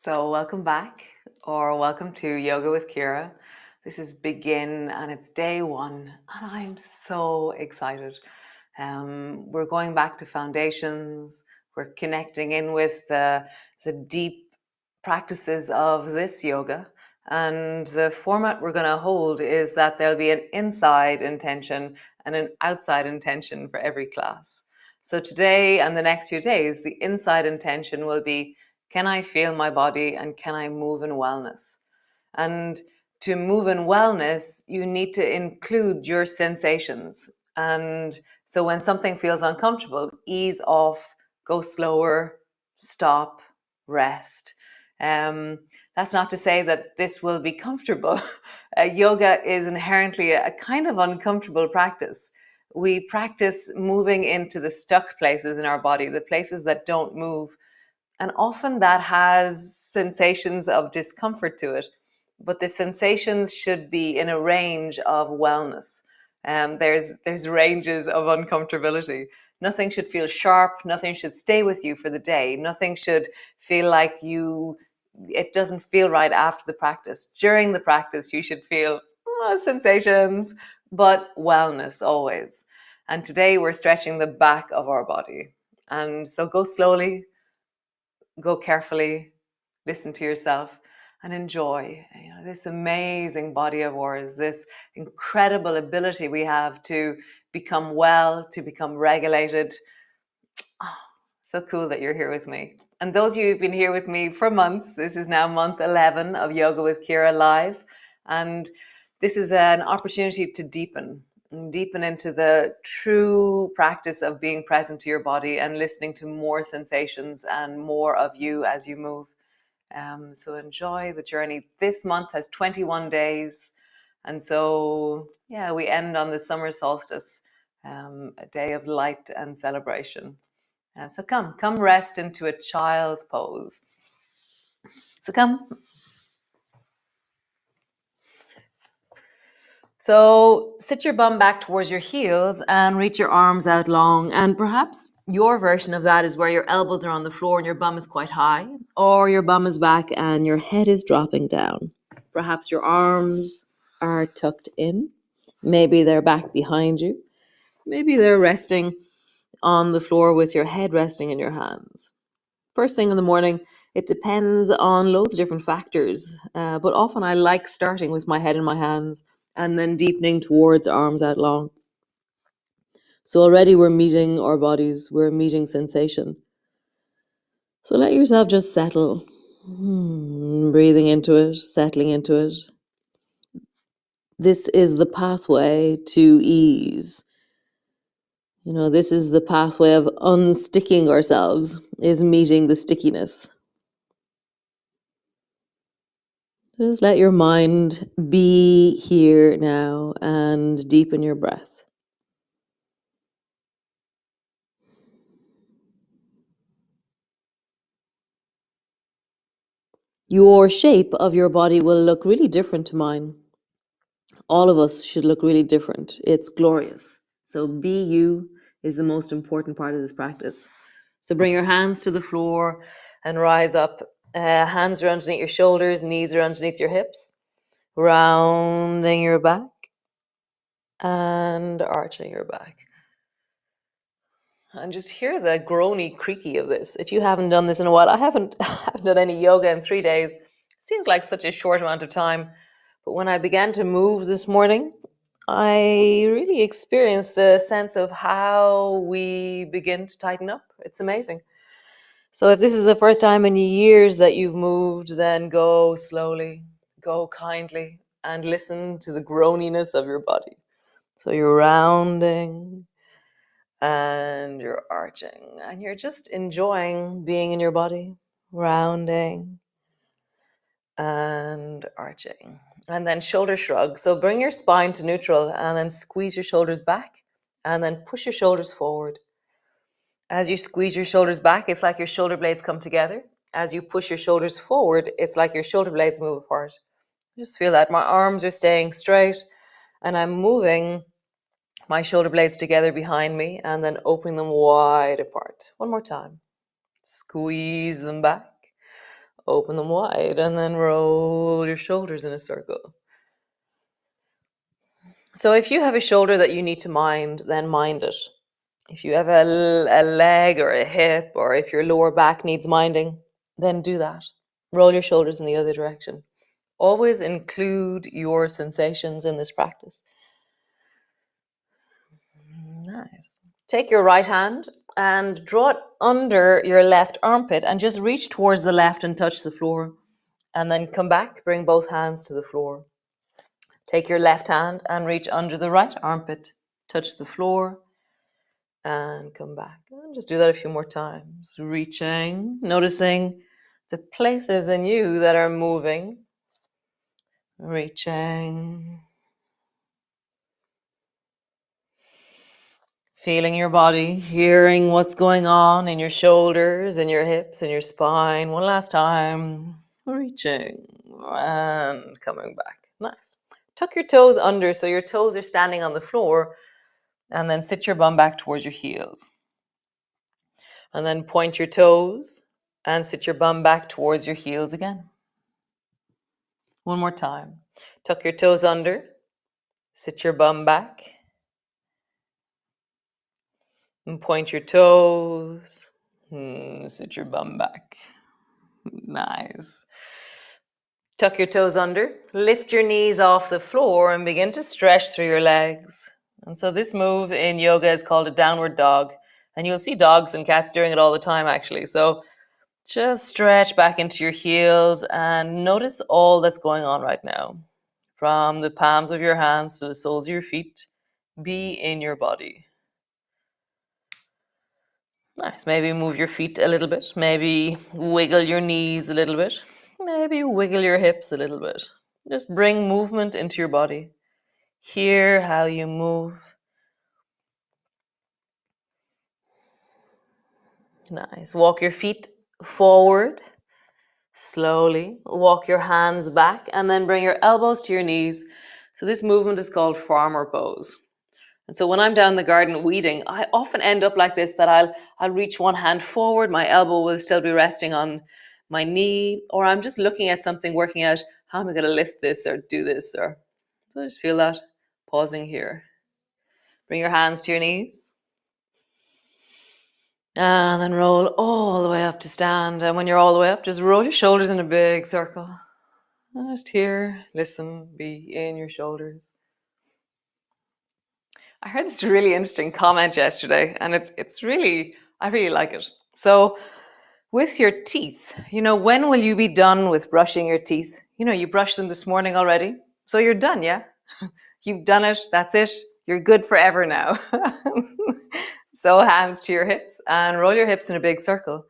So welcome back, or welcome to Yoga with Ciara. This is Begin and it's day one, and I'm so excited. We're going back to foundations. We're connecting in with the deep practices of this yoga. And the format we're going to hold is that there'll be an inside intention and an outside intention for every class. So today and the next few days, the inside intention will be, can I feel my body and can I move in wellness? And to move in wellness, you need to include your sensations. And so when something feels uncomfortable, ease off, go slower, stop, rest. That's not to say that this will be comfortable. Yoga is inherently a kind of uncomfortable practice. We practice moving into the stuck places in our body, the places that don't move, and often that has sensations of discomfort to it, but the sensations should be in a range of wellness. There's ranges of uncomfortability. Nothing should feel sharp. Nothing should stay with you for the day. Nothing should feel like it doesn't feel right after the practice. During the practice, you should feel sensations, but wellness always. And today we're stretching the back of our body. And so go slowly, go carefully, listen to yourself, and enjoy this amazing body of ours, this incredible ability we have to become well, to become regulated. Oh, so cool that you're here with me. And those of you who've been here with me for months, this is now month 11 of Yoga with Ciara Live. And this is an opportunity to deepen into the true practice of being present to your body and listening to more sensations and more of you as you move. So enjoy the journey. This month has 21 days. And so, yeah, we end on the summer solstice, a day of light and celebration. So come rest into a child's pose. So come. So sit your bum back towards your heels and reach your arms out long. And perhaps your version of that is where your elbows are on the floor and your bum is quite high, or your bum is back and your head is dropping down. Perhaps your arms are tucked in. Maybe they're back behind you. Maybe they're resting on the floor with your head resting in your hands. First thing in the morning, it depends on loads of different factors, but often I like starting with my head in my hands and then deepening towards arms out long. So already we're meeting our bodies, we're meeting sensation. So let yourself just settle, breathing into it, settling into it. This is the pathway to ease. This is the pathway of unsticking ourselves, is meeting the stickiness. Just let your mind be here now and deepen your breath. Your shape of your body will look really different to mine. All of us should look really different. It's glorious. So be you is the most important part of this practice. So bring your hands to the floor and rise up. Hands are underneath your shoulders, knees are underneath your hips. Rounding your back and arching your back. And just hear the groany creaky of this. If you haven't done this in a while, I haven't done any yoga in 3 days. It seems like such a short amount of time. But when I began to move this morning, I really experienced the sense of how we begin to tighten up. It's amazing. So if this is the first time in years that you've moved, then go slowly, go kindly, and listen to the groaniness of your body. So you're rounding and you're arching and you're just enjoying being in your body, rounding and arching. And then shoulder shrug. So bring your spine to neutral and then squeeze your shoulders back and then push your shoulders forward. As you squeeze your shoulders back, it's like your shoulder blades come together. As you push your shoulders forward, it's like your shoulder blades move apart. Just feel that my arms are staying straight and I'm moving my shoulder blades together behind me and then opening them wide apart. One more time. Squeeze them back. Open them wide and then roll your shoulders in a circle. So if you have a shoulder that you need to mind, then mind it. If you have a leg or a hip, or if your lower back needs minding, then do that. Roll your shoulders in the other direction. Always include your sensations in this practice. Nice. Take your right hand and draw it under your left armpit and just reach towards the left and touch the floor. And then come back, bring both hands to the floor. Take your left hand and reach under the right armpit, touch the floor, and come back. And just do that a few more times. Reaching, noticing the places in you that are moving. Reaching. Feeling your body, hearing what's going on in your shoulders, in your hips, in your spine. One last time. Reaching and coming back. Nice. Tuck your toes under so your toes are standing on the floor, and then sit your bum back towards your heels. And then point your toes and sit your bum back towards your heels again. One more time. Tuck your toes under, sit your bum back, and point your toes, sit your bum back. Nice. Tuck your toes under, lift your knees off the floor and begin to stretch through your legs. And so this move in yoga is called a downward dog. And you'll see dogs and cats doing it all the time, actually. So just stretch back into your heels and notice all that's going on right now. From the palms of your hands to the soles of your feet, be in your body. Nice. Maybe move your feet a little bit. Maybe wiggle your knees a little bit. Maybe wiggle your hips a little bit. Just bring movement into your body. Hear how you move. Nice. Walk your feet forward. Slowly. Walk your hands back and then bring your elbows to your knees. So this movement is called farmer pose. And so when I'm down in the garden weeding, I often end up like this, that I'll reach one hand forward, my elbow will still be resting on my knee, or I'm just looking at something, working out how am I going to lift this or do this, or so I just feel that. Pausing here. Bring your hands to your knees. And then roll all the way up to stand. And when you're all the way up, just roll your shoulders in a big circle. Just here, listen, be in your shoulders. I heard this really interesting comment yesterday, and it's really, I really like it. So with your teeth, when will you be done with brushing your teeth? You brushed them this morning already, so you're done, yeah? You've done it, that's it. You're good forever now. So hands to your hips and roll your hips in a big circle.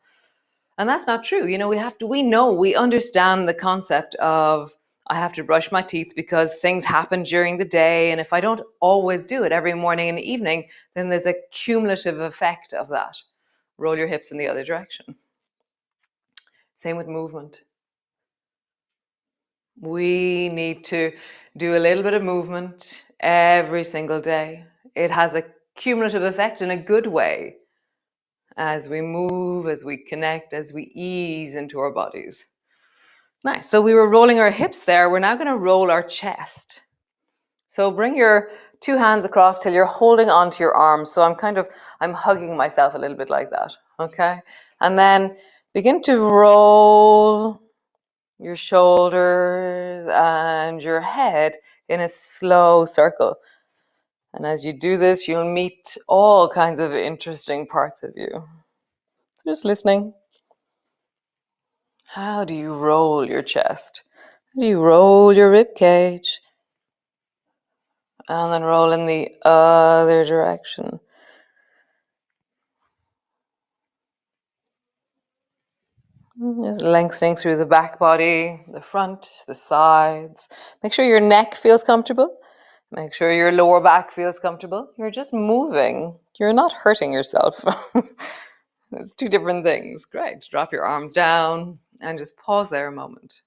And that's not true. We understand the concept of I have to brush my teeth because things happen during the day. And if I don't always do it every morning and evening, then there's a cumulative effect of that. Roll your hips in the other direction. Same with movement. We need to do a little bit of movement every single day. It has a cumulative effect in a good way as we move, as we connect, as we ease into our bodies. Nice. So we were rolling our hips there. We're now going to roll our chest. So bring your two hands across till you're holding onto your arms. So I'm hugging myself a little bit like that. Okay. And then begin to roll your shoulders and your head in a slow circle. And as you do this, you'll meet all kinds of interesting parts of you. Just listening. How do you roll your chest? How do you roll your rib cage? And then roll in the other direction. Just lengthening through the back body, the front, the sides. Make sure your neck feels comfortable. Make sure your lower back feels comfortable. You're just moving. You're not hurting yourself. It's two different things. Great. Drop your arms down and just pause there a moment.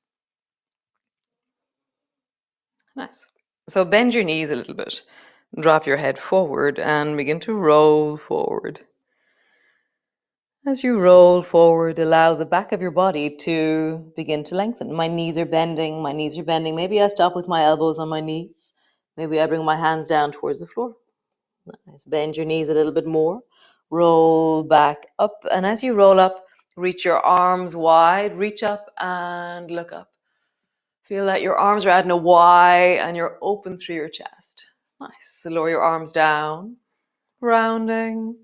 Nice. So bend your knees a little bit. Drop your head forward and begin to roll forward. As you roll forward, allow the back of your body to begin to lengthen. My knees are bending, Maybe I stop with my elbows on my knees. Maybe I bring my hands down towards the floor. Nice. Bend your knees a little bit more. Roll back up. And as you roll up, reach your arms wide. Reach up and look up. Feel that your arms are adding a Y and you're open through your chest. Nice. So lower your arms down. Rounding.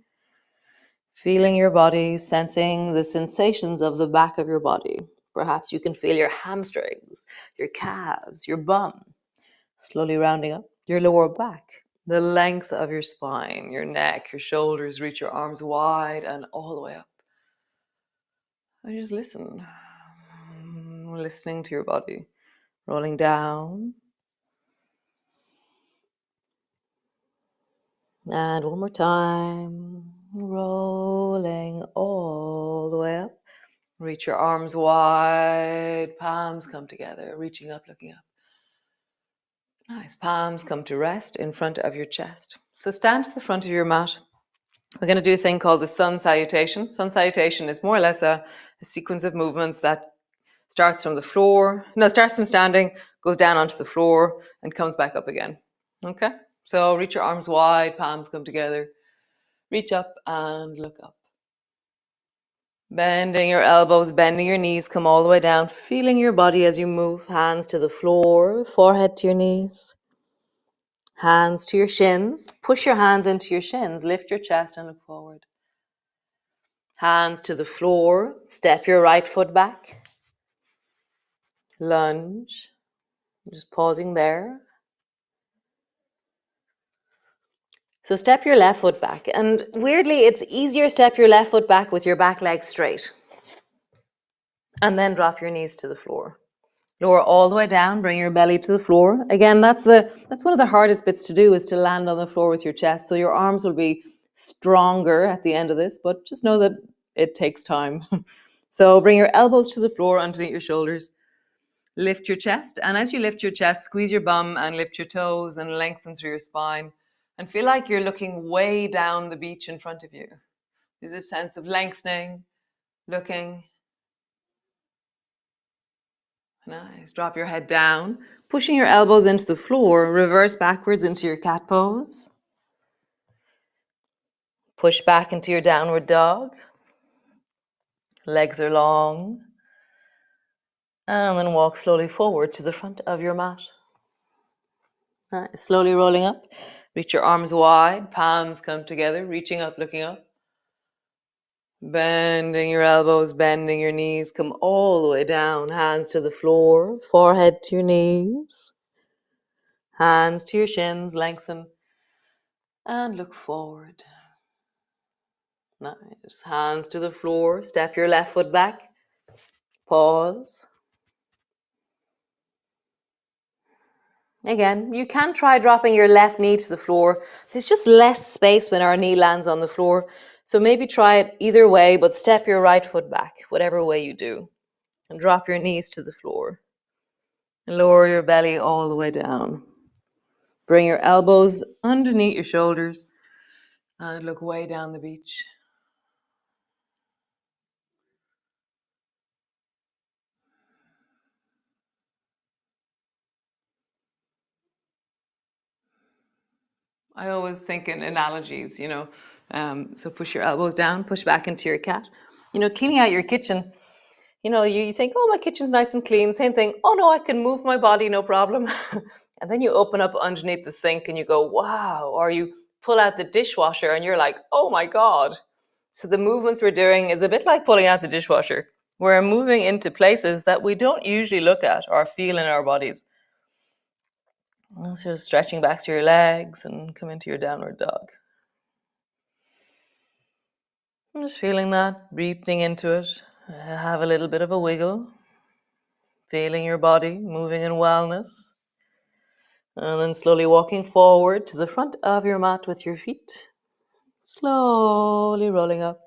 Feeling your body, sensing the sensations of the back of your body. Perhaps you can feel your hamstrings, your calves, your bum. Slowly rounding up your lower back, the length of your spine, your neck, your shoulders. Reach your arms wide and all the way up. And just listen. Listening to your body. Rolling down. And one more time. Rolling all the way up. Reach your arms wide, palms come together, reaching up, looking up. Nice, palms come to rest in front of your chest. So stand to the front of your mat. We're going to do a thing called the sun salutation. Sun salutation is more or less a sequence of movements that starts from standing, goes down onto the floor, and comes back up again. Okay? So reach your arms wide, palms come together, reach up and look up. Bending your elbows, bending your knees, come all the way down, feeling your body as you move. Hands to the floor, forehead to your knees. Hands to your shins. Push your hands into your shins. Lift your chest and look forward. Hands to the floor. Step your right foot back. Lunge. Just pausing there. So step your left foot back. And weirdly, it's easier to step your left foot back with your back leg straight. And then drop your knees to the floor. Lower all the way down, bring your belly to the floor. Again, that's one of the hardest bits to do, is to land on the floor with your chest. So your arms will be stronger at the end of this, but just know that it takes time. So bring your elbows to the floor underneath your shoulders. Lift your chest. And as you lift your chest, squeeze your bum and lift your toes and lengthen through your spine. And feel like you're looking way down the beach in front of you. There's a sense of lengthening, looking. Nice. Drop your head down, pushing your elbows into the floor, reverse backwards into your cat pose. Push back into your downward dog. Legs are long. And then walk slowly forward to the front of your mat. Nice. Slowly rolling up. Reach your arms wide, palms come together, reaching up, looking up. Bending your elbows, bending your knees, come all the way down, hands to the floor, forehead to your knees. Hands to your shins, lengthen, and look forward. Nice. Hands to the floor, step your left foot back, pause. Again, you can try dropping your left knee to the floor. There's just less space when our knee lands on the floor. So maybe try it either way, but step your right foot back, whatever way you do. And drop your knees to the floor. And lower your belly all the way down. Bring your elbows underneath your shoulders and look way down the beach. I always think in analogies, so push your elbows down, push back into your cat. Cleaning out your kitchen, you think, oh, my kitchen's nice and clean. Same thing. Oh, no, I can move my body, no problem. And then you open up underneath the sink and you go, wow. Or you pull out the dishwasher and you're like, oh, my God. So the movements we're doing is a bit like pulling out the dishwasher. We're moving into places that we don't usually look at or feel in our bodies. So stretching back to your legs and come into your downward dog. I'm just feeling that, breathing into it. Have a little bit of a wiggle. Feeling your body moving in wellness. And then slowly walking forward to the front of your mat with your feet. Slowly rolling up.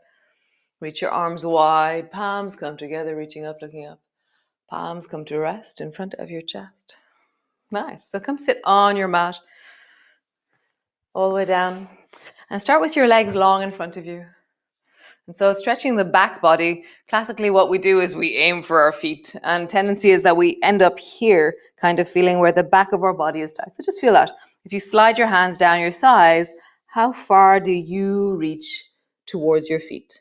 Reach your arms wide. Palms come together, reaching up, looking up. Palms come to rest in front of your chest. Nice. So come sit on your mat all the way down. And start with your legs long in front of you. And so stretching the back body, classically what we do is we aim for our feet. And tendency is that we end up here, kind of feeling where the back of our body is tight. So just feel that. If you slide your hands down your thighs, how far do you reach towards your feet?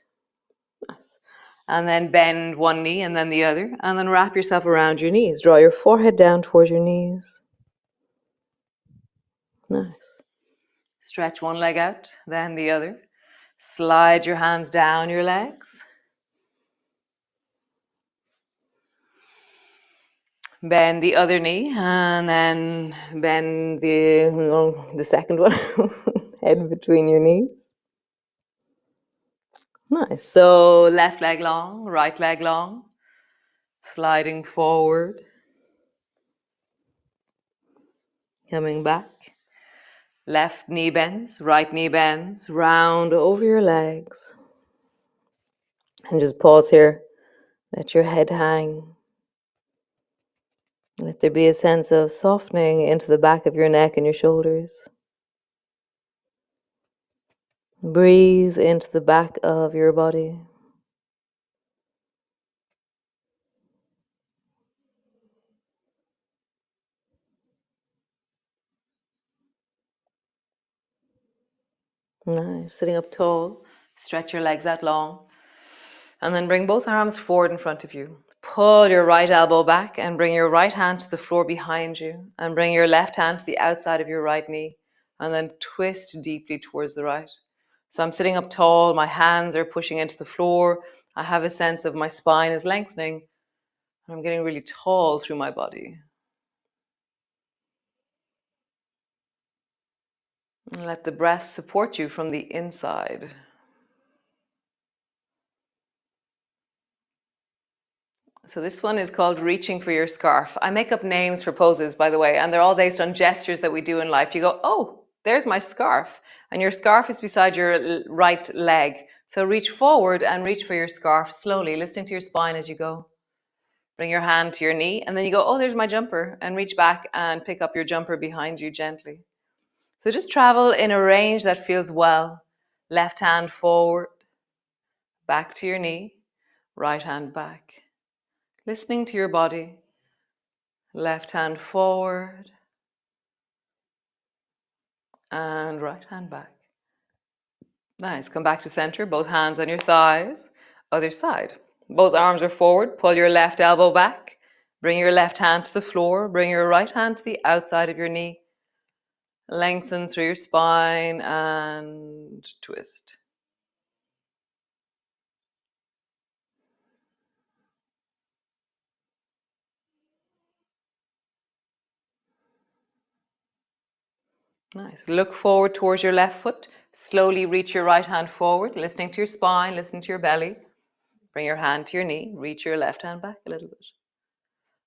Nice. And then bend one knee and then the other. And then wrap yourself around your knees. Draw your forehead down towards your knees. Nice. Stretch one leg out, then the other. Slide your hands down your legs. Bend the other knee and then bend the second one. Head between your knees. Nice. So left leg long, right leg long. Sliding forward. Coming back. Left knee bends, right knee bends. Round over your legs. And just pause here. Let your head hang. Let there be a sense of softening into the back of your neck and your shoulders. Breathe into the back of your body. Nice. Sitting up tall. Stretch your legs out long. And then bring both arms forward in front of you. Pull your right elbow back and bring your right hand to the floor behind you. And bring your left hand to the outside of your right knee. And then twist deeply towards the right. So I'm sitting up tall. My hands are pushing into the floor. I have a sense of my spine is lengthening. And I'm getting really tall through my body. And let the breath support you from the inside. So this one is called reaching for your scarf. I make up names for poses, by the way, and they're all based on gestures that we do in life. You go, oh, there's my scarf. And your scarf is beside your right leg. So reach forward and reach for your scarf slowly, listening to your spine as you go. Bring your hand to your knee, and then you go, oh, there's my jumper, and reach back and pick up your jumper behind you gently. So just travel in a range that feels well. Left hand forward, back to your knee, right hand back. Listening to your body. Left hand forward and right hand back. Nice. Come back to center, both hands on your thighs. Other side. Both arms are forward. Pull your left elbow back. Bring your left hand to the floor. Bring your right hand to the outside of your knee. Lengthen through your spine and twist. Nice. Look forward towards your left foot. Slowly reach your right hand forward, listening to your spine, listening to your belly. Bring your hand to your knee. Reach your left hand back a little bit.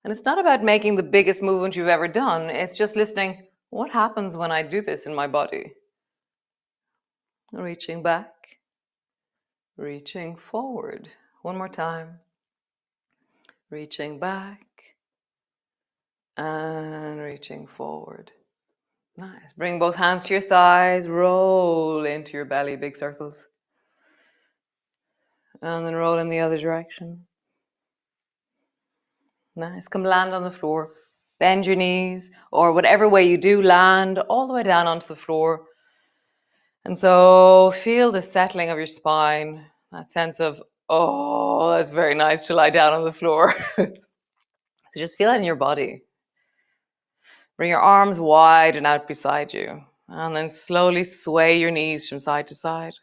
And it's not about making the biggest movement you've ever done. It's just listening, what happens when I do this in my body? Reaching back, reaching forward. One more time. Reaching back and reaching forward. Nice. Bring both hands to your thighs. Roll into your belly, big circles. And then roll in the other direction. Nice. Come land on the floor. Bend your knees, or whatever way you do, land all the way down onto the floor. And so feel the settling of your spine, that sense of, oh, that's very nice to lie down on the floor. So just feel it in your body. Bring your arms wide and out beside you. And then slowly sway your knees from side to side.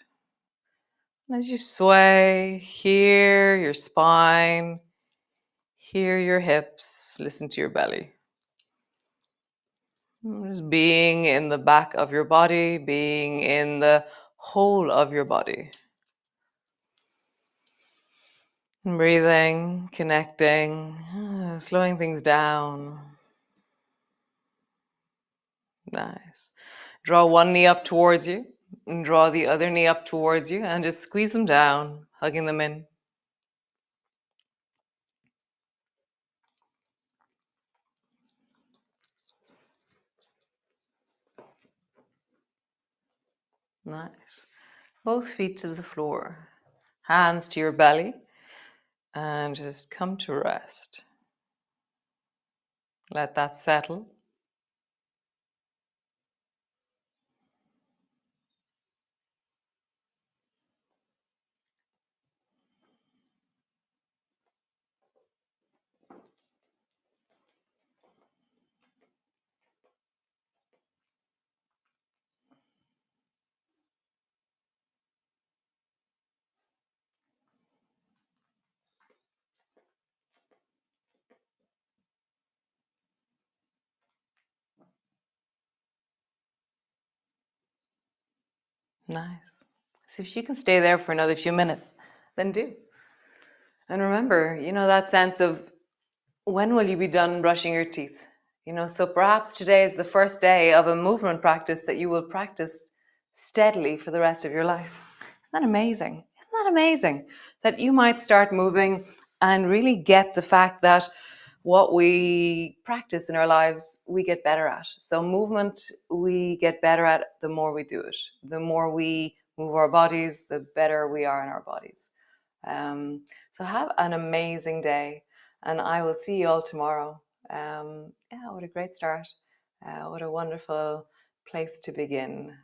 And as you sway, hear your spine, hear your hips, listen to your belly. Just being in the back of your body, being in the whole of your body. Breathing, connecting, slowing things down. Nice. Draw one knee up towards you and draw the other knee up towards you and just squeeze them down, hugging them in. Nice. Both feet to the floor. hands to your belly, and just come to rest. Let that settle. Nice. So if you can stay there for another few minutes, then do. And remember, that sense of when will you be done brushing your teeth? So perhaps today is the first day of a movement practice that you will practice steadily for the rest of your life. Isn't that amazing? Isn't that amazing? That you might start moving and really get the fact that what we practice in our lives, we get better at. So movement, we get better at the more we do it. The more we move our bodies, the better we are in our bodies. So have an amazing day, and I will see you all tomorrow. Yeah, what a great start. What a wonderful place to begin.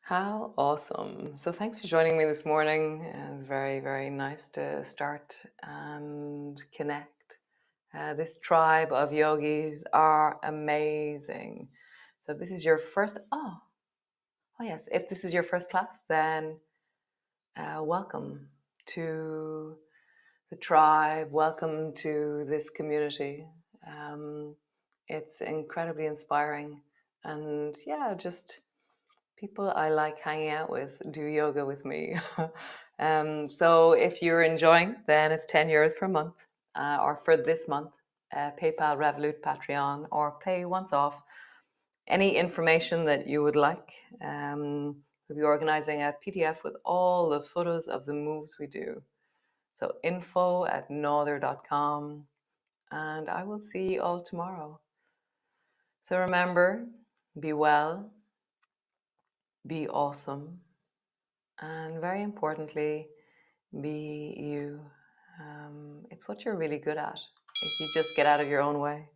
How awesome. So thanks for joining me this morning. It's very, very nice to start and connect. This tribe of yogis are amazing. So if this is your first, oh yes, if this is your first class, then welcome to the tribe. Welcome to this community. It's incredibly inspiring. And yeah, just people I like hanging out with do yoga with me. So if you're enjoying, then it's €10 per month, or for this month, PayPal, Revolut, Patreon, or pay once off. Any information that you would like. We'll be organizing a PDF with all the photos of the moves we do. So info@nother.com, and I will see you all tomorrow. So remember, be well, be awesome, and very importantly, be you. It's what you're really good at if you just get out of your own way.